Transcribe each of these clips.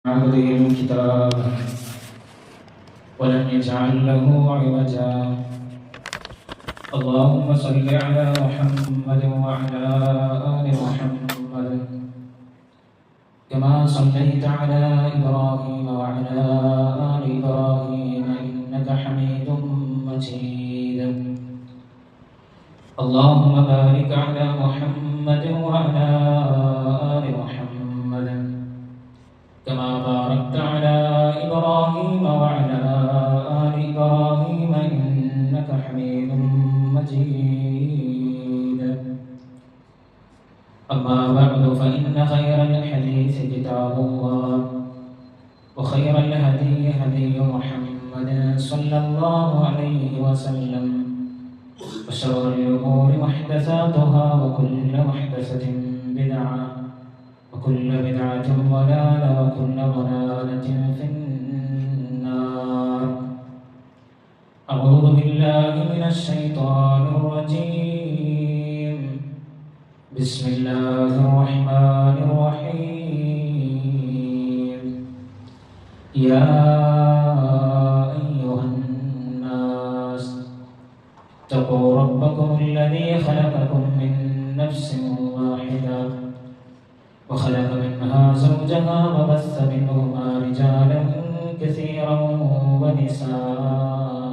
عبده الكتاب ولم يجعل له عوجا. اللهم صل على محمد وعلى آل محمد كما صليت على إبراهيم وعلى آل إبراهيم إنك حميد مجيد. اللهم بارك على محمد وعلى آل محمد كما باركت على إبراهيم وعلى آل إبراهيم إنك حميد مجيد. أما بعد فإن خير الحديث كتاب الله وخير الهدي هدي محمد صلى الله عليه وسلم وشر الأمور محدثاتها وكل محدثة بدعة وكل بدعة ضلالة وكل ضلالة في النار. أعوذ بالله من الشيطان الرجيم. بسم الله الرحمن الرحيم. يا أيها الناس اتقوا ربكم الذي خلقكم من نفس واحدة وخلق منها زوجها وبث منهما رجالا كثيرا ونساء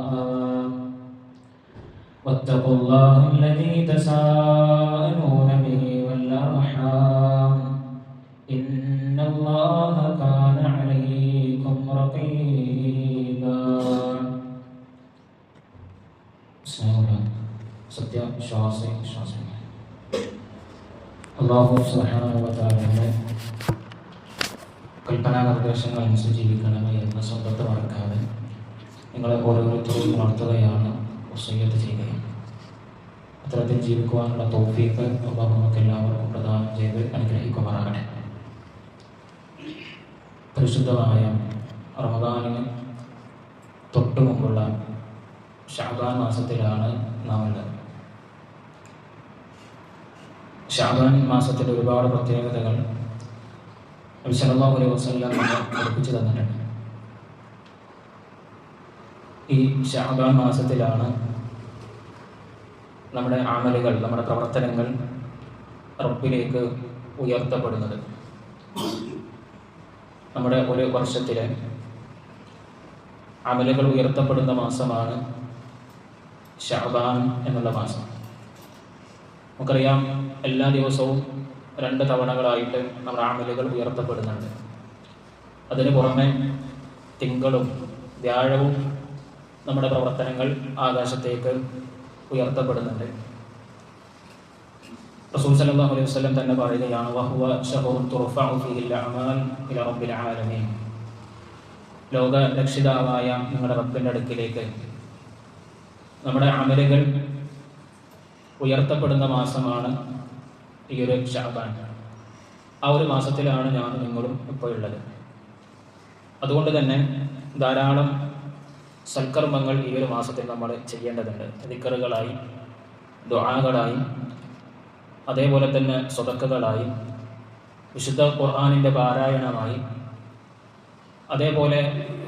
واتقوا الله الذي تساءلون به والأرحام إن الله كان عليكم رقيبا. സത്യവിശ്വാസി അല്ലാഹു സുബ്ഹാനഹു വ തആലയുടെ കൽപ്പനാ നിർദ്ദേശങ്ങൾ അനുസരിച്ച് ജീവിക്കണമേ എന്ന സ്വന്തത്തെ മറക്കാതെ നിങ്ങളെ ഓരോരുത്തരും ഉണർത്തുകയാണ്, വസിയ്യത്ത് ചെയ്യുകയാണ്. അത്തരത്തിൽ ജീവിക്കുവാനുള്ള തൗഫീഖ് അല്ലാഹു നമുക്ക് എല്ലാവർക്കും പ്രദാനം ചെയ്ത് അനുഗ്രഹിക്കുമാറാകട്ടെ. പരിശുദ്ധമായ റമദാനിന് തൊട്ടു മുമ്പുള്ള ശഅബാൻ മാസത്തിലാണ് നാം ഉള്ളത്. ശഅബാൻ മാസത്തിൻ്റെ ഒരുപാട് പ്രത്യേകതകൾ നബി സല്ലല്ലാഹു അലൈഹി വസല്ലം പഠിപ്പിച്ചു തന്നിട്ടുണ്ട്. ഈ ശഅബാൻ മാസത്തിലാണ് നമ്മുടെ അമലുകൾ, നമ്മുടെ പ്രവർത്തനങ്ങൾ റബ്ബിലേക്ക് ഉയർത്തപ്പെടുന്നത്. നമ്മുടെ ഒരു വർഷത്തിലെ അമലുകൾ ഉയർത്തപ്പെടുന്ന മാസമാണ് ശഅബാൻ എന്നുള്ള മാസം. നമുക്കറിയാം, എല്ലാ ദിവസവും 2 തവണകളായിട്ട് നമ്മുടെ അമലുകൾ ഉയർത്തപ്പെടുന്നുണ്ട്. അതിന് പുറമെ തിങ്കളും വ്യാഴവും നമ്മുടെ പ്രവർത്തനങ്ങൾ ആകാശത്തേക്ക് ഉയർത്തപ്പെടുന്നുണ്ട്. റസൂൽ സല്ലല്ലാഹു അലൈഹി വസല്ലം തന്നെ പറയുകയാണ്, വഹുവ ശഹറുൻ തുർഫഉ ഫീഹിൽ അഅമാൽ ഇലാ റബ്ബിൽ ആലമീൻ. ലോക രക്ഷിതാവായ നിങ്ങളുടെ റബ്ബിൻ്റെ അടുക്കിലേക്ക് നമ്മുടെ അമലുകൾ ഉയർത്തപ്പെടുന്ന മാസമാണ് ഈ ഒരു ശഅബാൻ. ആ ഒരു മാസത്തിലാണ് ഞാൻ നിങ്ങളും ഇപ്പോൾ ഉള്ളത്. അതുകൊണ്ട് തന്നെ ധാരാളം സൽക്കർമ്മങ്ങൾ ഈ ഒരു മാസത്തിൽ നമ്മൾ ചെയ്യേണ്ടതുണ്ട്. ദിക്റുകളായി, ദുആകളായി, അതേപോലെ തന്നെ സ്വതക്കകളായി, വിശുദ്ധ ഖുർആനിൻ്റെ പാരായണമായി, അതേപോലെ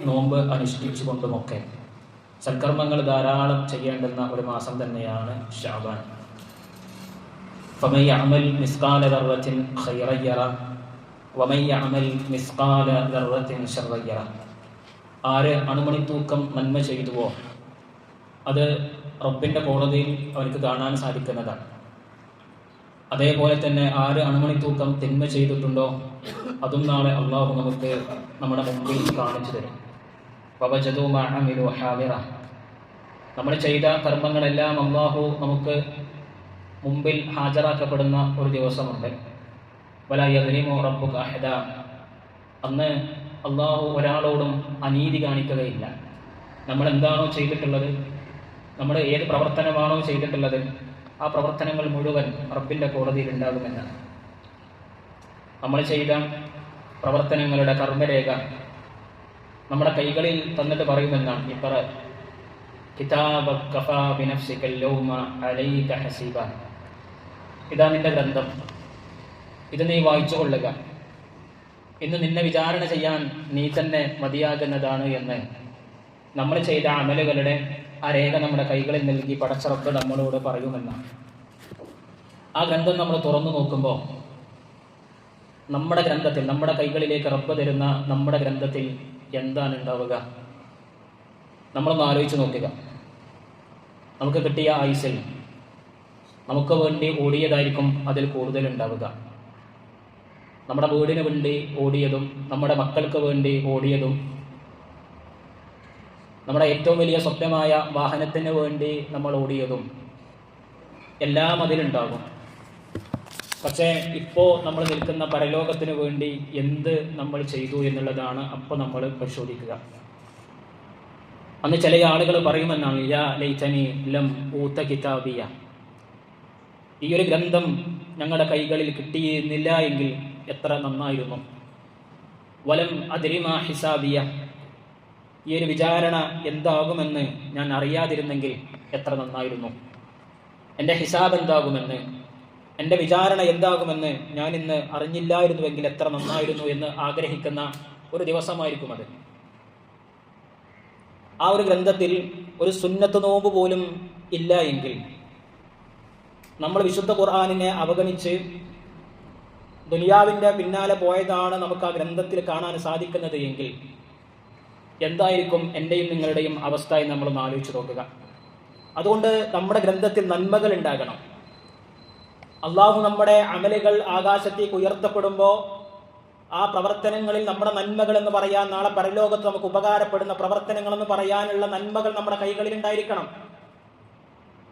നോമ്പ് അനുഷ്ഠിച്ചുകൊണ്ടുമൊക്കെ സൽക്കർമ്മങ്ങൾ ധാരാളം ചെയ്യേണ്ടുന്ന ഒരു മാസം തന്നെയാണ് ശഅബാൻ. ഫമൻ യഅമൽ മിസ്കാല ദർറത്തിൻ ഖൈറൻ യറ വമൻ യഅമൽ മിസ്കാല ദർറത്തിൻ ശർറൻ യറ. ആര് അണുമണിത്തൂക്കം നന്മ ചെയ്തുവോ അത് റബ്ബിൻ്റെ കോടതിയിൽ അവർക്ക് കാണാൻ സാധിക്കുന്നതാണ്. അതേപോലെ തന്നെ ആര് അണുമണിത്തൂക്കം തിന്മ ചെയ്തിട്ടുണ്ടോ അതും നാളെ അള്ളാഹു നമുക്ക് നമ്മുടെ മുമ്പിൽ കാണിച്ചു തരും. വവജദൂ മാ അമിലൂ ഹാദിറ. നമ്മൾ ചെയ്ത കർമ്മങ്ങളെല്ലാം അള്ളാഹു നമുക്ക് മുമ്പിൽ ഹാജരാക്കപ്പെടുന്ന ഒരു ദിവസമുണ്ട്. വലാ യദ്ലിമു റബ്ബുക അഹദ. അന്ന് അള്ളാഹു ഒരാളോടും അനീതി കാണിക്കുകയില്ല. നമ്മൾ എന്താണോ ചെയ്തിട്ടുള്ളത്, നമ്മൾ ഏത് പ്രവർത്തനമാണോ ചെയ്തിട്ടുള്ളത്, ആ പ്രവർത്തനങ്ങൾ മുഴുവൻ റബ്ബിൻ്റെ കോടതിയിൽ ഉണ്ടാകുമെന്നാണ്. നമ്മൾ ചെയ്ത പ്രവർത്തനങ്ങളുടെ കർമ്മരേഖ നമ്മുടെ കൈകളിൽ തന്നിട്ട് പറയുമെന്നാണ്. ഇഖ്റ കിതാബക കഫാ ബിനഫ്സിക അൽ-യൗമ അലൈക ഹസീബ. ഇതാ നിന്റെ ഗ്രന്ഥം, ഇത് നീ വായിച്ചു കൊള്ളുക. ഇന്ന് നിന്നെ വിചാരണ ചെയ്യാൻ നീ തന്നെ മതിയാകുന്നതാണ് എന്ന് നമ്മൾ ചെയ്ത അമലുകളുടെ ആ രേഖ നമ്മുടെ കൈകളിൽ നൽകി പടച്ചറപ്പ് നമ്മളോട് പറയുമെന്നാണ്. ആ ഗ്രന്ഥം നമ്മൾ തുറന്നു നോക്കുമ്പോൾ നമ്മുടെ ഗ്രന്ഥത്തിൽ, നമ്മുടെ കൈകളിലേക്ക് റബ്ബ് തരുന്ന നമ്മുടെ ഗ്രന്ഥത്തിൽ എന്താണ് ഉണ്ടാവുക? നമ്മളൊന്ന് ആലോചിച്ച് നോക്കുക. നമുക്ക് കിട്ടിയ ആയുസ്സിൽ നമുക്ക് വേണ്ടി ഓടിയതായിരിക്കും അതിൽ കൂടുതൽ ഉണ്ടാവുക. നമ്മുടെ വീടിന് വേണ്ടി ഓടിയതും, നമ്മുടെ മക്കൾക്ക് വേണ്ടി ഓടിയതും, നമ്മുടെ ഏറ്റവും വലിയ സ്വപ്നമായ വാഹനത്തിന് വേണ്ടി നമ്മൾ ഓടിയതും എല്ലാം അതിലുണ്ടാകും. പക്ഷേ ഇപ്പോൾ നമ്മൾ നിൽക്കുന്ന പരലോകത്തിന് വേണ്ടി എന്ത് നമ്മൾ ചെയ്തു എന്നുള്ളതാണ് അപ്പോൾ നമ്മൾ പരിശോധിക്കുക. അന്ന് ചില ആളുകൾ പറയുമെന്നാണ്, യാ ലൈതനി ലം ഊത കിതാബിയ, ഈ ഒരു ഗ്രന്ഥം ഞങ്ങളുടെ കൈകളിൽ കിട്ടിയിരുന്നില്ല എങ്കിൽ എത്ര നന്നായിരുന്നു. വലം അദ്രി മാ ഹിസാബിയ, ഈ ഒരു വിചാരണ എന്താകുമെന്ന് ഞാൻ അറിയാതിരുന്നെങ്കിൽ എത്ര നന്നായിരുന്നു. എൻ്റെ ഹിസാബ് എന്താകുമെന്ന്, എൻ്റെ വിചാരണ എന്താകുമെന്ന് ഞാൻ ഇന്ന് അറിഞ്ഞില്ലായിരുന്നുവെങ്കിൽ എത്ര നന്നായിരുന്നു എന്ന് ആഗ്രഹിക്കുന്ന ഒരു ദിവസമായിരിക്കും അത്. ആ ഒരു ഗ്രന്ഥത്തിൽ ഒരു സുന്നത്ത് നോമ്പ് പോലും ഇല്ല എങ്കിൽ, നമ്മൾ വിശുദ്ധ ഖുർആനിനെ അവഗണിച്ച് ദുനിയാവിൻ്റെ പിന്നാലെ പോയതാണ് നമുക്ക് ആ ഗ്രന്ഥത്തിൽ കാണാൻ സാധിക്കുന്നത് എങ്കിൽ എന്തായിരിക്കും എൻ്റെയും നിങ്ങളുടെയും അവസ്ഥ എന്ന് നമ്മളൊന്ന് ആലോചിച്ച് നോക്കുക. അതുകൊണ്ട് നമ്മുടെ ഗ്രന്ഥത്തിൽ നന്മകൾ ഉണ്ടാകണം. അള്ളാഹു നമ്മുടെ അമലുകൾ ആകാശത്തേക്ക് ഉയർത്തപ്പെടുമ്പോൾ ആ പ്രവർത്തനങ്ങളിൽ നമ്മുടെ നന്മകൾ എന്ന് പറയാൻ, നാളെ പരലോകത്ത് നമുക്ക് ഉപകാരപ്പെടുന്ന പ്രവർത്തനങ്ങൾ എന്ന് പറയാനുള്ള നന്മകൾ നമ്മുടെ കൈകളിൽ ഉണ്ടായിരിക്കണം.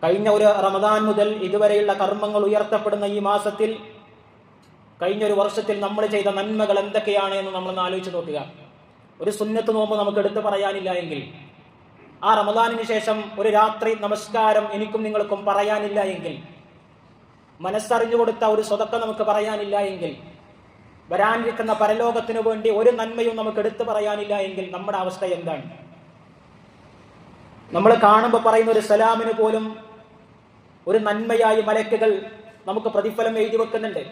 കഴിഞ്ഞ ഒരു റമദാൻ മുതൽ ഇതുവരെയുള്ള കർമ്മങ്ങൾ ഉയർത്തപ്പെടുന്ന ഈ മാസത്തിൽ, കഴിഞ്ഞ ഒരു വർഷത്തിൽ നമ്മൾ ചെയ്ത നന്മകൾ എന്തൊക്കെയാണ് എന്ന് നമ്മളൊന്ന് ആലോചിച്ച് നോക്കുക. ഒരു സുന്നത്ത് നോമ്പ് നമുക്ക് എടുത്തു പറയാനില്ല എങ്കിൽ, ആ റമദാനിന് ശേഷം ഒരു രാത്രി നമസ്കാരം എനിക്കും നിങ്ങൾക്കും പറയാനില്ല എങ്കിൽ, മനസ്സറിഞ്ഞു കൊടുത്ത ഒരു സ്വതക്ക നമുക്ക് പറയാനില്ല എങ്കിൽ, വരാനിരിക്കുന്ന പരലോകത്തിനു വേണ്ടി ഒരു നന്മയും നമുക്ക് എടുത്തു പറയാനില്ല എങ്കിൽ നമ്മുടെ അവസ്ഥ എന്താണ്? നമ്മൾ കാണുമ്പോൾ പറയുന്ന ഒരു സലാമിന് പോലും ഒരു നന്മയായി മലക്കുകൾ നമുക്ക് പ്രതിഫലം എഴുതി വെക്കുന്നുണ്ട്.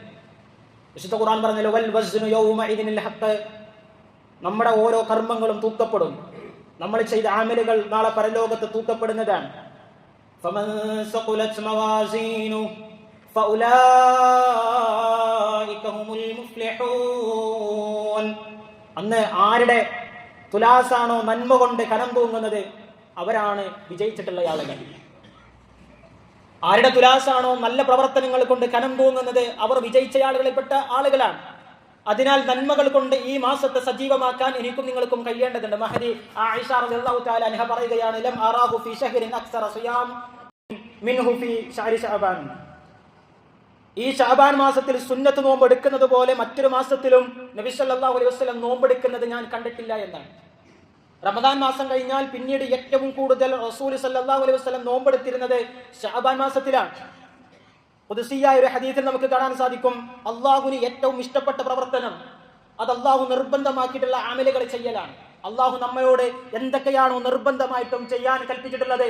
വിശുദ്ധ ഖുർആൻ പറഞ്ഞല്ലോ, വൽ വസ്നു യൗമഇദിനിൽ ഹഖ്, നമ്മുടെ ഓരോ കർമ്മങ്ങളും തൂക്കപ്പെടും. നമ്മൾ ചെയ്ത അമലുകൾ നാളെ പരലോകത്ത് തൂക്കപ്പെടുന്നതാണ്. ഫമൻ സഖുലത് മവാസീനു ഫഉലൈക ഹുമുൽ മുഫ്ലിഹൂൻ, അന്ന് ആരുടെ തുലാസാണോ നന്മ കൊണ്ട് കനം തൂങ്ങുന്നത് അവരാണ് വിജയിച്ചിട്ടുള്ള ആളുകൾ. ആരുടെ തുലാസാണോ നല്ല പ്രവർത്തനങ്ങൾ കൊണ്ട് കനം തൂങ്ങുന്നത് അവർ വിജയിച്ച ആളുകളിൽപ്പെട്ട ആളുകളാണ്. അതിനാൽ നന്മകൾ കൊണ്ട് ഈ മാസത്തെ സജീവമാക്കാൻ എനിക്കും നിങ്ങൾക്കും കഴിയേണ്ടതുണ്ട്. മഹദി ആയിഷ റളിയല്ലാഹു തആല അൻഹ പറയുകയാണ്, ലം അറാഹു ഫീ ശഹ്റിൻ അക്സറ സിയാം മിൻഹു ഫീ ശഹ്രി ശഅബാൻ, ഈ ശഅബാൻ മാസത്തിൽ സുന്നത്ത് നോമ്പ് എടുക്കുന്നത് പോലെ മറ്റൊരു മാസത്തിലും നബി സല്ലല്ലാഹു അലൈഹി വസല്ലം നോമ്പെടുക്കുന്നത് ഞാൻ കണ്ടിട്ടില്ല എന്നാണ്. റമദാൻ മാസം കഴിഞ്ഞാൽ പിന്നീട് ഏറ്റവും കൂടുതൽ റസൂൽ സല്ലല്ലാഹു അലൈഹി വസല്ലം നോമ്പെടുത്തിരുന്നത് ശഅബാൻ മാസത്തിലാണ്. ഖുദ്സിയായ ഒരു ഹദീസിൽ നമുക്ക് കാണാൻ സാധിക്കും, അള്ളാഹുവിന് ഏറ്റവും ഇഷ്ടപ്പെട്ട പ്രവർത്തനം അത് അള്ളാഹു നിർബന്ധമാക്കിയിട്ടുള്ള അമലുകൾ ചെയ്യലാണ്. അള്ളാഹു നമ്മളോട് എന്തൊക്കെയാണോ നിർബന്ധമായിട്ടും ചെയ്യാൻ കൽപ്പിച്ചിട്ടുള്ളത്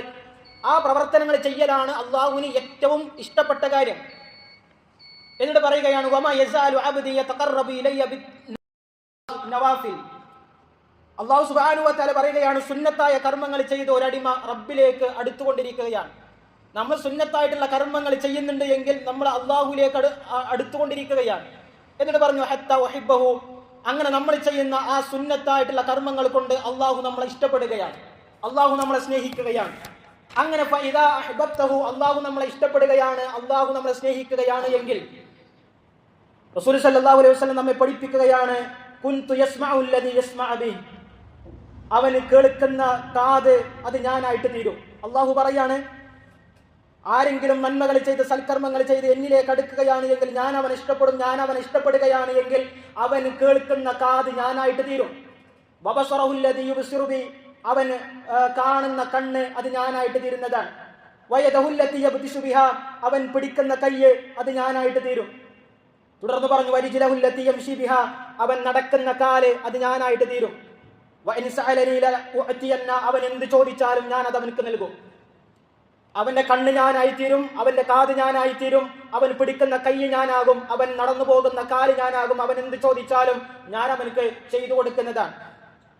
ആ പ്രവർത്തനങ്ങൾ ചെയ്യലാണ് അള്ളാഹുവിന് ഏറ്റവും ഇഷ്ടപ്പെട്ട കാര്യം. എന്നിട്ട് പറയുകയാണ്, വമാ യസാലു അബ്ദി യതഖറബു ഇലയ്യ ബിന്നവാഫിൽ, അള്ളാഹു സുബ്ഹാനഹു വ തആല പറയുകയാണ്, സുന്നത്തായ കർമ്മങ്ങൾ ചെയ്ത് ഒരടിമ റബ്ബിലേക്ക് അടുത്തുകൊണ്ടിരിക്കുകയാണ്. നമ്മൾ സുന്നത്തായിട്ടുള്ള കർമ്മങ്ങൾ ചെയ്യുന്നുണ്ട് എങ്കിൽ നമ്മൾ അള്ളാഹുലേക്ക് അടുത്തുകൊണ്ടിരിക്കുകയാണ്. എന്നിട്ട് പറഞ്ഞു, ഹത്താ ഉഹിബ്ബഹു, അങ്ങനെ നമ്മൾ ചെയ്യുന്ന ആ സുന്നത്തായിട്ടുള്ള കർമ്മങ്ങൾ കൊണ്ട് അള്ളാഹു നമ്മളെ ഇഷ്ടപ്പെടുകയാണ്, അള്ളാഹു നമ്മളെ സ്നേഹിക്കുകയാണ്. അങ്ങനെ ഫഇദാ അഹ്ബബ്തഹു, അള്ളാഹു നമ്മളെ ഇഷ്ടപ്പെടുകയാണ്, അള്ളാഹു നമ്മളെ സ്നേഹിക്കുകയാണ് എങ്കിൽ റസൂൽ സല്ലല്ലാഹു അലൈഹി വസല്ലം നമ്മെ പഠിപ്പിക്കുകയാണ്, കുൻതു യസ്മഉ അല്ലദീ യസ്മഉ ബിഹി, അവന് കേൾക്കുന്ന കാത് അത് ഞാനായിട്ട് തീരും. അള്ളാഹു പറയാണ്, ആരെങ്കിലും നന്മകൾ ചെയ്ത് സൽക്കർമ്മങ്ങൾ ചെയ്ത് എന്നിലേക്ക് അടുക്കുകയാണ് എങ്കിൽ ഞാൻ അവനെ ഇഷ്ടപ്പെടും, ഞാൻ അവനെ ഇഷ്ടപ്പെടുകയാണ് എങ്കിൽ അവൻ കേൾക്കുന്ന കാത് ഞാനായിട്ട് തീരും. വബസറഹുല്ലദീ യുബ്സിറു ബി, അവൻ കാണുന്ന കണ്ണ് അത് ഞാനായിട്ട് തീരുന്നതാണ്. വയദഹുല്ലതീ യബ്തിശു ബിഹാ, അവൻ പിടിക്കുന്ന കയ്യ് അത് ഞാനായിട്ട് തീരും. തുടർന്ന് പറഞ്ഞു, വരിജ്ലഹുല്ലതീ യംശി ബിഹാ, അവൻ നടക്കുന്ന കാല് അത് ഞാനായിട്ട് തീരും. വഇൻ സഅലനീ ലഉഅതിയന്ന, അവൻ എന്ത് ചോദിച്ചാലും ഞാൻ അത് അവനക്ക് നൽകും. അവന്റെ കണ്ണ് ഞാനായിത്തീരും, അവന്റെ കാത് ഞാനായിത്തീരും, അവൻ പിടിക്കുന്ന കൈ ഞാനാകും, അവൻ നടന്നു പോകുന്ന കാല് ഞാനാകും, അവൻ എന്ത് ചോദിച്ചാലും ഞാൻ അവനക്ക് ചെയ്തു കൊടുക്കുന്നതാണ്.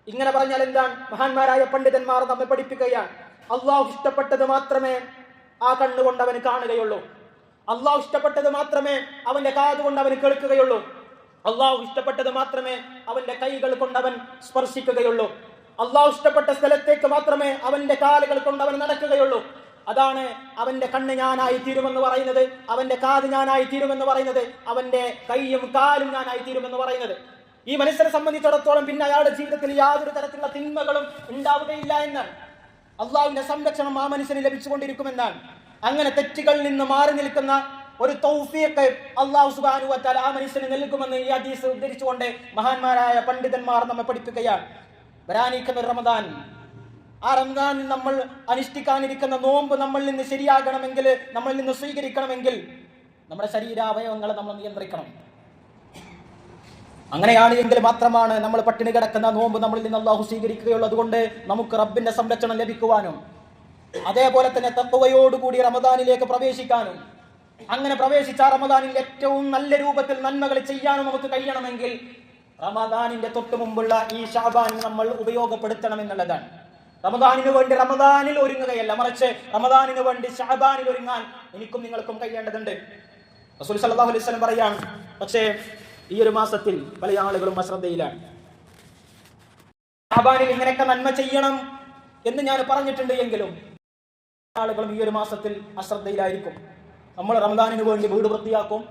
ഇങ്ങനെ പറഞ്ഞാൽ എന്താണ്? മഹാന്മാരായ പണ്ഡിതന്മാർ നമ്മെ പഠിപ്പിക്കുകയാണ്, അള്ളാഹു ഇഷ്ടപ്പെട്ടത് മാത്രമേ ആ കണ്ണുകൊണ്ട് അവന് കാണുകയുള്ളൂ, അള്ളാഹു ഇഷ്ടപ്പെട്ടത് മാത്രമേ അവന്റെ കാത് കൊണ്ട് അവന് കേൾക്കുകയുള്ളൂ, അള്ളാഹു ഇഷ്ടപ്പെട്ടത് മാത്രമേ അവന്റെ കൈകൾ കൊണ്ട് അവൻ സ്പർശിക്കുകയുള്ളൂ, അള്ളാഹു ഇഷ്ടപ്പെട്ട സ്ഥലത്തേക്ക് മാത്രമേ അവന്റെ കാലുകൾ കൊണ്ട് അവൻ നടക്കുകയുള്ളൂ. അതാണ് അവന്റെ കണ്ണ് ഞാനായി തീരുമെന്ന് പറയുന്നത്, അവന്റെ കാത് ഞാനായി തീരുമെന്ന് പറയുന്നത്, അവന്റെ കൈയും കാലും ഞാനായി തീരുമെന്ന് പറയുന്നത്. ഈ മനുഷ്യരെ സംബന്ധിച്ചിടത്തോളം പിന്നെ അയാളുടെ ജീവിതത്തിൽ യാതൊരു തരത്തിലുള്ള തിന്മകളും ഉണ്ടാവുകയില്ല എന്നാണ്. അള്ളാഹുവിന്റെ സംരക്ഷണം ആ മനുഷ്യന് ലഭിച്ചുകൊണ്ടിരിക്കുമെന്നാണ്. അങ്ങനെ തെറ്റുകളിൽ നിന്ന് മാറി നിൽക്കുന്ന ഒരു തൗഫീഖ് അല്ലാഹു സുബ്ഹാനഹു വ തആല ആ മനുഷ്യന് നൽകുമെന്ന് ഈ ഹദീസ് ഉദ്ധരിച്ചുകൊണ്ട് മഹാന്മാരായ പണ്ഡിതന്മാർ നമ്മെ പഠിപ്പിക്കുകയാണ്. വരാനിരിക്കുന്ന റമദാൻ, ആ റമദാനിൽ നമ്മൾ അനുഷ്ഠിക്കാനിരിക്കുന്ന നോമ്പ് നമ്മളിൽ നിന്ന് ശരിയാകണമെങ്കിൽ, നമ്മളിൽ നിന്ന് സ്വീകരിക്കണമെങ്കിൽ നമ്മുടെ ശരീരാവയവങ്ങളെ നമ്മൾ നിയന്ത്രിക്കണം. അങ്ങനെയാണ് എങ്കിൽ മാത്രമാണ് നമ്മൾ പട്ടിണി കിടക്കുന്ന നോമ്പ് നമ്മളിൽ നിന്ന് അല്ലാഹു സ്വീകരിക്കുകയുള്ളൂ. അതുകൊണ്ട് നമുക്ക് റബ്ബിന്റെ സംരക്ഷണം ലഭിക്കുവാനും അതേപോലെ തന്നെ തഖ്വയോടുകൂടി റമദാനിലേക്ക് പ്രവേശിക്കാനും, അങ്ങനെ പ്രവേശിച്ച റമദാനിൽ ഏറ്റവും നല്ല രൂപത്തിൽ നന്മകൾ ചെയ്യാനും നമുക്ക് കഴിയണമെങ്കിൽ റമദാനിന്റെ തൊട്ട് മുമ്പുള്ള ഈ ശഅബാൻ നമ്മൾ ഉപയോഗപ്പെടുത്തണം എന്നുള്ളതാണ്. റമദാനിന് വേണ്ടി റമദാനിൽ ഒരുങ്ങുകയല്ല, മറിച്ച് റമദാനിന് വേണ്ടി ശഅബാനിൽ ഒരുങ്ങാൻ എനിക്കും നിങ്ങൾക്കും കഴിയേണ്ടതുണ്ട്. റസൂൽ സല്ലല്ലാഹു അലൈഹി വസല്ലം പറയാണ്, പക്ഷേ ഈ ഒരു മാസത്തിൽ പല ആളുകളും അശ്രദ്ധയിലാണ്. ശഅബാനിൽ ഇങ്ങനെയൊക്കെ നന്മ ചെയ്യണം എന്ന് ഞാൻ പറഞ്ഞിട്ടുണ്ട് എങ്കിലും ആളുകളും ഈ ഒരു മാസത്തിൽ അശ്രദ്ധയിലായിരിക്കും. നമ്മൾ റമദാനിന് വേണ്ടി വീട് വൃത്തിയാക്കും,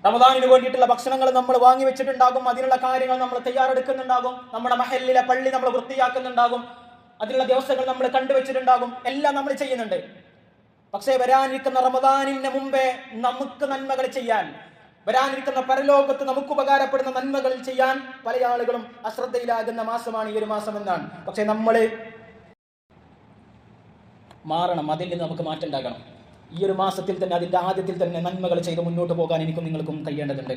റമദാനിന് വേണ്ടിയിട്ടുള്ള ഭക്ഷണങ്ങൾ നമ്മൾ വാങ്ങി വെച്ചിട്ടുണ്ടാകും, അതിനുള്ള കാര്യങ്ങൾ നമ്മൾ തയ്യാറെടുക്കുന്നുണ്ടാകും, നമ്മുടെ മഹല്ലിലെ പള്ളി നമ്മൾ വൃത്തിയാക്കുന്നുണ്ടാകും, അതിനുള്ള ദിവസങ്ങൾ നമ്മൾ കണ്ടുവച്ചിട്ടുണ്ടാകും, എല്ലാം നമ്മൾ ചെയ്യുന്നുണ്ട്. പക്ഷേ വരാനിരിക്കുന്ന റമദാനിന് മുമ്പേ നമുക്ക് നന്മകൾ ചെയ്യാൻ, വരാനിരിക്കുന്ന പരലോകത്ത് നമുക്ക് ഉപകാരപ്പെടുന്ന നന്മകൾ ചെയ്യാൻ പല ആളുകളും അശ്രദ്ധയിലാകുന്ന മാസമാണ് ഈ ഒരു മാസം എന്നാണ്. പക്ഷെ നമ്മൾ മാറണം, അതിൽ നിന്ന് നമുക്ക് മാറ്റം ഉണ്ടാകണം. ഈ ഒരു മാസത്തിൽ തന്നെ, അതിൻ്റെ ആദ്യത്തിൽ തന്നെ നന്മകൾ ചെയ്ത് മുന്നോട്ട് പോകാൻ എനിക്കും നിങ്ങൾക്കും കഴിയേണ്ടതുണ്ട്.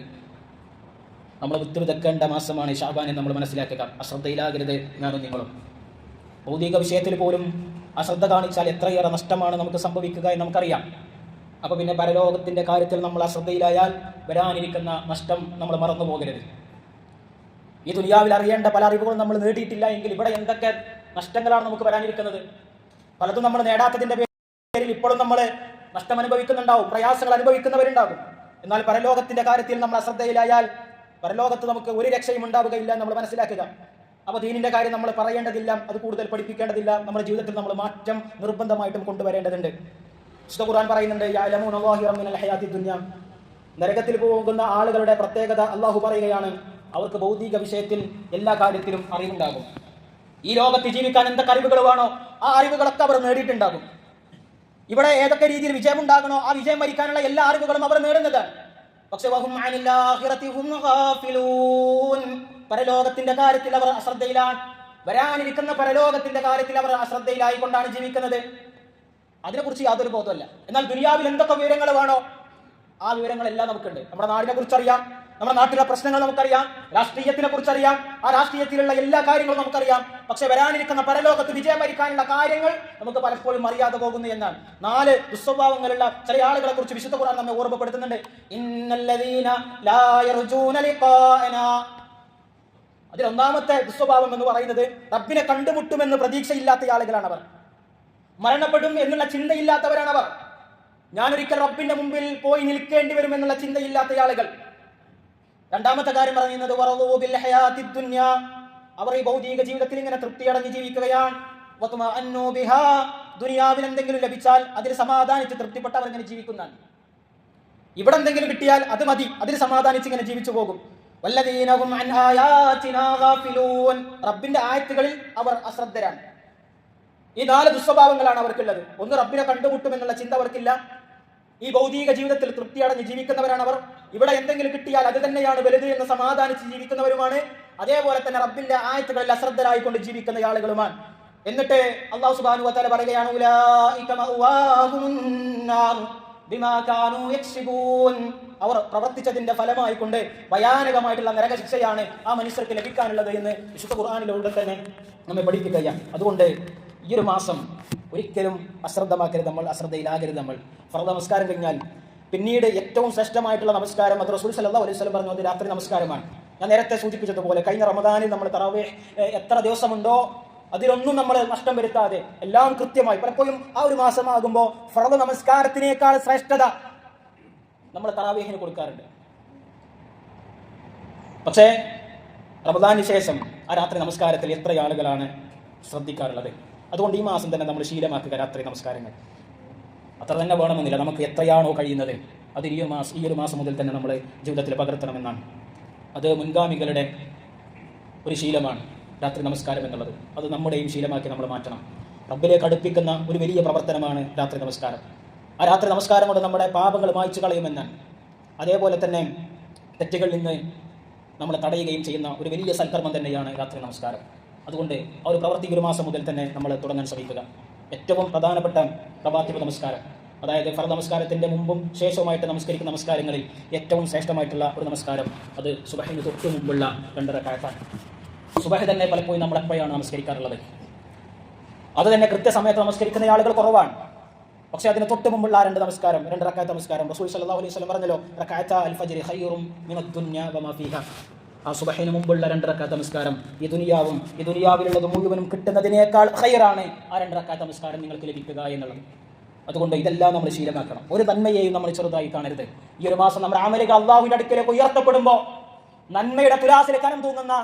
നമ്മൾ വിട്ടുവിതക്കേണ്ട മാസമാണ് ശഅബാൻ, നമ്മൾ മനസ്സിലാക്കുക. അശ്രദ്ധയിലാകരുത് ഞാനും നിങ്ങളും. ഭൗതിക വിഷയത്തിൽ പോലും അശ്രദ്ധ കാണിച്ചാൽ എത്രയേറെ നഷ്ടമാണ് നമുക്ക് സംഭവിക്കുക എന്ന് നമുക്കറിയാം. അപ്പോൾ പിന്നെ പരലോകത്തിൻ്റെ കാര്യത്തിൽ നമ്മൾ അശ്രദ്ധയിലായാൽ വരാനിരിക്കുന്ന നഷ്ടം നമ്മൾ മറന്നു പോകരുത്. ഈ ദുനിയാവിൽ അറിയേണ്ട പല അറിവുകളും നമ്മൾ നേടിയിട്ടില്ല എങ്കിൽ ഇവിടെ എന്തൊക്കെ നഷ്ടങ്ങളാണ് നമുക്ക് വരാനിരിക്കുന്നത്. പലതും നമ്മൾ നേടാത്തതിൻ്റെ പേരിൽ ഇപ്പോഴും നമ്മൾ നഷ്ടം അനുഭവിക്കുന്നുണ്ടാവും, പ്രയാസങ്ങൾ അനുഭവിക്കുന്നവരുണ്ടാകും. എന്നാൽ പരലോകത്തിന്റെ കാര്യത്തിൽ നമ്മൾ അശ്രദ്ധയിലായാൽ പരലോകത്ത് നമുക്ക് ഒരു രക്ഷയും ഉണ്ടാവുകയില്ല നമ്മൾ മനസ്സിലാക്കുക. അപ്പോൾ ദീനിന്റെ കാര്യം നമ്മൾ പറയേണ്ടതില്ല, അത് കൂടുതൽ പഠിപ്പിക്കേണ്ടതില്ല, നമ്മുടെ ജീവിതത്തിൽ നമ്മൾ മാറ്റം നിർബന്ധമായിട്ടും കൊണ്ടുവരേണ്ടതുണ്ട്. വിശുദ്ധ ഖുർആൻ പറയുന്നുണ്ട്, യഅലമൂന ളാഹിറൻ മിനൽ ഹയാത്തി ദുനിയ. നരകത്തിൽ പോകുന്ന ആളുകളുടെ പ്രത്യേകത അള്ളാഹു പറയുകയാണ്, അവർക്ക് ഭൗതിക വിഷയത്തിൽ എല്ലാ കാര്യത്തിലും അറിവുണ്ടാകും. ഈ ലോകത്ത് ജീവിക്കാൻ എന്തൊക്കെ അറിവുകൾ വേണോ ആ അറിവുകളൊക്കെ അവർ നേടിയിട്ടുണ്ടാകും. ഇവിടെ ഏതൊക്കെ രീതിയിൽ വിജയമുണ്ടാകണോ ആ വിജയം വരിക്കാനുള്ള എല്ലാ അറിവുകളും അവർ നേടുന്നതാണ്. പക്ഷെ വഹും അനിൽ ആഖിറതി ഹും ഗാഫിലൂൻ. പരലോകത്തിന്റെ കാര്യത്തിൽ അവർ അശ്രദ്ധയിലാണ്. വരാനിരിക്കുന്ന പരലോകത്തിന്റെ കാര്യത്തിൽ അവർ അശ്രദ്ധയിലായിക്കൊണ്ടാണ് ജീവിക്കുന്നത്. അതിനെക്കുറിച്ച് യാതൊരു ബോധമല്ല. എന്നാൽ ദുനിയാവിൽ എന്തൊക്കെ വിവരങ്ങൾ വേണോ ആ വിവരങ്ങളെല്ലാം നമുക്കുണ്ട്. നമ്മുടെ നാടിനെ കുറിച്ചറിയാം, നമ്മുടെ നാട്ടിലെ പ്രശ്നങ്ങൾ നമുക്കറിയാം, രാഷ്ട്രീയത്തിനെ കുറിച്ചറിയാം, ആ രാഷ്ട്രീയത്തിലുള്ള എല്ലാ കാര്യങ്ങളും നമുക്കറിയാം. പക്ഷെ വരാനിരിക്കുന്ന പരലോകത്ത് വിജയം വരിക്കാനുള്ള കാര്യങ്ങൾ നമുക്ക് പലപ്പോഴും അറിയാതെ പോകുന്നു എന്നാണ്. 4 ദുസ്വഭാവങ്ങളുള്ള ചില ആളുകളെ കുറിച്ച് വിശുദ്ധ ഖുർആൻ നമ്മെ ഓർമ്മപ്പെടുത്തുന്നുണ്ട്. ഇന്നല്ലദീന ലാ യർജൂന ലിഖാഅനാ. അതിൽ ഒന്നാമത്തെ ദുസ്വഭാവം എന്ന് പറയുന്നത് റബ്ബിനെ കണ്ടുമുട്ടുമെന്ന് പ്രതീക്ഷയില്ലാത്ത ആളുകളാണ് അവർ. മരണപ്പെടും എന്നുള്ള ചിന്തയില്ലാത്തവരാണ് അവർ. ഞാനൊരിക്കൽ റബ്ബിന്റെ മുമ്പിൽ പോയി നിൽക്കേണ്ടി വരും എന്നുള്ള ചിന്തയില്ലാത്ത ആളുകൾ. രണ്ടാമത്തെ കാര്യം പറയുന്നത് വറളൂ ബിൽ ഹയാത്തിദ് ദുനിയ. അവർ ഈ ഭൗതിക ജീവിതത്തിൽ ഇങ്ങനെ തൃപ്തിയടഞ്ഞ് ജീവിക്കുകയാണ്. വത്മഅന്നു ബിഹാ. ദുനിയാവിൽ എന്തെങ്കിലും ലഭിച്ചാൽ അതിൽ സമാധാനിച്ച് തൃപ്തിപ്പെട്ടവർ ഇങ്ങനെ ജീവിക്കുന്നതാണ്. ഇവിടെ എന്തെങ്കിലും കിട്ടിയാൽ അത് മതി, അതിൽ സമാധാനിച്ച് ഇങ്ങനെ ജീവിച്ചു പോകും. വല്ലദീന ഹും അൻ ആയാതിനാ ഗാഫിലൂൻ. റബ്ബിന്റെ ആയത്തുകളിൽ അവർ അശ്രദ്ധരാണ്. ഈ 4 ദുസ്വഭാവങ്ങളാണ് അവർക്കുള്ളത്. ഒന്ന്, റബ്ബിനെ കണ്ടുമുട്ടുമെന്നുള്ള ചിന്ത അവർക്കില്ല. ഈ ഭൗതിക ജീവിതത്തിൽ തൃപ്തിയടഞ്ഞ് ജീവിക്കുന്നവരാണ് അവർ. ഇവിടെ എന്തെങ്കിലും കിട്ടിയാൽ അത് തന്നെയാണ് വലുത് എന്ന് സമാധാനിച്ച് ജീവിക്കുന്നവരുമാണ്. അതേപോലെ തന്നെ റബ്ബിന്റെ ആയത്തുകളിൽ അശ്രദ്ധരായിക്കൊണ്ട് ജീവിക്കുന്ന ആളുകളുമാണ്. എന്നിട്ട് അല്ലാഹു സുബ്ഹാനഹു വ തആല പറയുകയാണ്, ഉലൈക മഅവാഹുൻ നാർ ബിമാ കാനൂ യക്സിബൂൻ. അവർ പ്രവർത്തിച്ചതിന്റെ ഫലമായിക്കൊണ്ട് ഭയാനകമായിട്ടുള്ള നരകശിക്ഷയാണ് ആ മനുഷ്യർക്ക് ലഭിക്കാനുള്ളത് എന്ന് വിശുദ്ധ ഖുർആനിലൂടെ തന്നെ നമ്മെ പഠിപ്പിക്കുകയാണ്. അതുകൊണ്ട് ഈ ഒരു മാസം ഒരിക്കലും അശ്രദ്ധമാക്കരുത് നമ്മൾ, അശ്രദ്ധയിലാകരുത് നമ്മൾ. ഫർദ് നമസ്കാരം കഴിഞ്ഞാൽ പിന്നീട് ഏറ്റവും ശ്രേഷ്ഠമായിട്ടുള്ള നമസ്കാരം അത് റസൂൽ സല്ലല്ലാഹു അലൈഹി വസല്ലം പറഞ്ഞു, അത് രാത്രി നമസ്കാരമാണ്. ഞാൻ നേരത്തെ സൂചിപ്പിച്ചതുപോലെ കഴിഞ്ഞ റമദാനിൽ നമ്മൾ തറാവീഹ് എത്ര ദിവസമുണ്ടോ അതിലൊന്നും നമ്മൾ നഷ്ടം വരുത്താതെ എല്ലാം കൃത്യമായി, പലപ്പോഴും ആ ഒരു മാസമാകുമ്പോൾ ഫർദ് നമസ്കാരത്തിനേക്കാൾ ശ്രേഷ്ഠത നമ്മൾ തറാവീഹിന് കൊടുക്കാറുണ്ട്. പക്ഷേ റമദാനിന് ശേഷം ആ രാത്രി നമസ്കാരത്തിൽ എത്ര ആളുകളാണ് ശ്രദ്ധിക്കാറുള്ളത്? അതുകൊണ്ട് ഈ മാസം തന്നെ നമ്മൾ ശീലമാക്കുക രാത്രി നമസ്കാരങ്ങൾ. അത്ര തന്നെ വേണമെന്നില്ല, നമുക്ക് എത്രയാണോ കഴിയുന്നത് അത് ഈ ഒരു മാസം മുതൽ തന്നെ നമ്മൾ ജീവിതത്തിൽ പകർത്തണമെന്നാണ്. അത് മുൻഗാമികളുടെ ഒരു ശീലമാണ് രാത്രി നമസ്കാരം എന്നുള്ളത്. അത് നമ്മുടെയും ശീലമാക്കി നമ്മൾ മാറ്റണം. റബ്ബിലേക്ക് അടുപ്പിക്കുന്ന ഒരു വലിയ പ്രവർത്തനമാണ് രാത്രി നമസ്കാരം. ആ രാത്രി നമസ്കാരം കൊണ്ട് നമ്മുടെ പാപങ്ങൾ മായ്ച്ചു കളയുമെന്നാണ്. അതേപോലെ തന്നെ തെറ്റുകളിൽ നിന്ന് നമ്മളെ തടയുകയും ചെയ്യുന്ന ഒരു വലിയ സൽക്കർമ്മം തന്നെയാണ് രാത്രി നമസ്കാരം. അതുകൊണ്ട് ആ ഒരു പ്രവൃത്തി ഒരു മാസം മുതൽ തന്നെ നമ്മൾ തുടങ്ങാൻ ശ്രമിക്കുക. ഏറ്റവും പ്രധാനപ്പെട്ട റവാത്തിബ് നമസ്കാരം, അതായത് ഫർദ് നമസ്കാരത്തിൻ്റെ മുമ്പും ശേഷവുമായിട്ട് നമസ്കരിക്കുന്ന നമസ്കാരങ്ങളിൽ ഏറ്റവും ശ്രേഷ്ഠമായിട്ടുള്ള ഒരു നമസ്കാരം അത് സുബഹിന് തൊട്ട് മുമ്പുള്ള 2 റക്അത്താണ്. സുബഹി തന്നെ പലപ്പോഴും നമ്മൾ എപ്പോഴാണ് നമസ്കരിക്കാറുള്ളത്? അത് തന്നെ കൃത്യസമയത്ത് നമസ്കരിക്കുന്ന ആളുകൾ കുറവാണ്. പക്ഷേ അതിന് തൊട്ട് മുമ്പുള്ള 2 നമസ്കാരം, 2 റക്അത്ത് നമസ്കാരം, റസൂൽ സല്ലല്ലാഹു അലൈഹി വസല്ലം പറഞ്ഞല്ലോ, റക്അത്ത അൽ ഫജ്ർ ഖൈറും മിനദ് ദുനിയ വമാ ഫീഹാ. ആ സുബഹിന് മുമ്പുള്ള 2 റക്അത്ത് നമസ്കാരം ഈ ദുനിയാവിലുള്ളത് മുഴുവനും കിട്ടുന്നതിനേക്കാൾ ഖൈറാണ് ആ 2 റക്അത്ത് നമസ്കാരം നിങ്ങൾക്ക് ലഭിക്കുക എന്നുള്ളത്. അതുകൊണ്ട് ഇതെല്ലാം നമ്മൾ ശീലമാക്കണം. ഒരു നന്മയെയും നമ്മൾ ചെറുതായി കാണരുത്. ഈ ഒരു മാസം നമ്മുടെ അമലുകൾ അള്ളാഹുവിന്റെ അടുക്കലേക്ക് ഉയർത്തപ്പെടുമ്പോൾ നന്മയുടെ തുലാസിൽ കനം തൂങ്ങുന്ന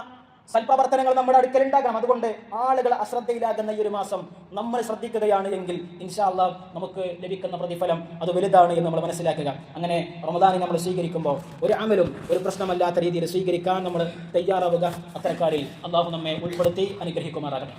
സൽപ്രവർത്തനങ്ങൾ നമ്മുടെ അടുക്കൽ ഉണ്ടാക്കണം. അതുകൊണ്ട് ആളുകൾ അശ്രദ്ധയിലാകുന്ന ഈ ഒരു മാസം നമ്മൾ ശ്രദ്ധിക്കുകയാണ് എങ്കിൽ ഇൻഷാ അല്ലാഹ് നമുക്ക് ലഭിക്കുന്ന പ്രതിഫലം അത് വലുതാണ് എന്ന് നമ്മൾ മനസ്സിലാക്കുക. അങ്ങനെ റമദാനിൽ നമ്മൾ സ്വീകരിക്കുമ്പോൾ ഒരു അമലും ഒരു പ്രശ്നമല്ലാത്ത രീതിയിൽ സ്വീകരിക്കാൻ നമ്മൾ തയ്യാറാവുക. അത്തരക്കാരിൽ അള്ളാഹു നമ്മെ ഉൾപ്പെടുത്തി അനുഗ്രഹിക്കുമാറാകട്ടെ.